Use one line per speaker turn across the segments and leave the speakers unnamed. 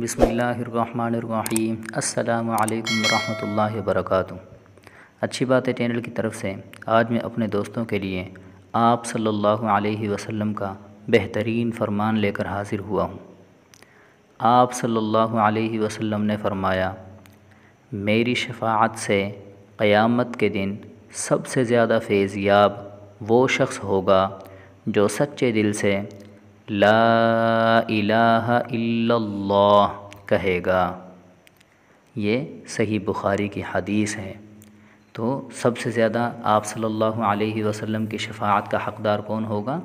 بسم اللہ الرحمن الرحیم۔ السلام علیکم ورحمۃ اللہ وبرکاتہ۔ اچھی باتیں چینل کی طرف سے آج میں اپنے دوستوں کے لیے آپ صلی اللہ علیہ وسلم کا بہترین فرمان لے کر حاضر ہوا ہوں۔ آپ صلی اللہ علیہ وسلم نے فرمایا، میری شفاعت سے قیامت کے دن سب سے زیادہ فیض یاب وہ شخص ہوگا جو سچے دل سے لا الہ الا اللہ کہے گا۔ یہ صحیح بخاری کی حدیث ہے۔ تو سب سے زیادہ آپ صلی اللہ علیہ وسلم کی شفاعت کا حقدار کون ہوگا؟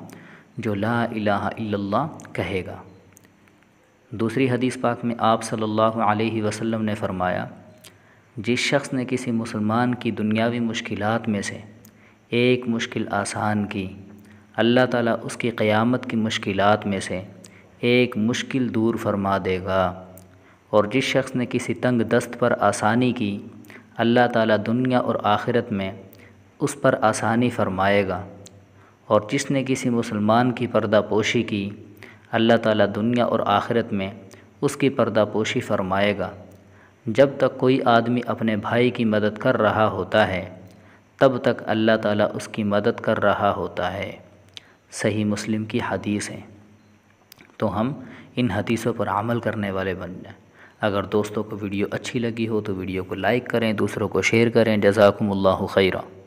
جو لا الہ الا اللہ کہے گا۔ دوسری حدیث پاک میں آپ صلی اللہ علیہ وسلم نے فرمایا، جس شخص نے کسی مسلمان کی دنیاوی مشکلات میں سے ایک مشکل آسان کی، اللہ تعالیٰ اس کی قیامت کی مشکلات میں سے ایک مشکل دور فرما دے گا، اور جس شخص نے کسی تنگ دست پر آسانی کی، اللہ تعالیٰ دنیا اور آخرت میں اس پر آسانی فرمائے گا، اور جس نے کسی مسلمان کی پردہ پوشی کی، اللہ تعالیٰ دنیا اور آخرت میں اس کی پردہ پوشی فرمائے گا۔ جب تک کوئی آدمی اپنے بھائی کی مدد کر رہا ہوتا ہے، تب تک اللہ تعالیٰ اس کی مدد کر رہا ہوتا ہے۔ صحیح مسلم کی حدیث ہے۔ تو ہم ان حدیثوں پر عمل کرنے والے بن جائیں۔ اگر دوستوں کو ویڈیو اچھی لگی ہو تو ویڈیو کو لائک کریں، دوسروں کو شیئر کریں۔ جزاکم اللہ خیرا۔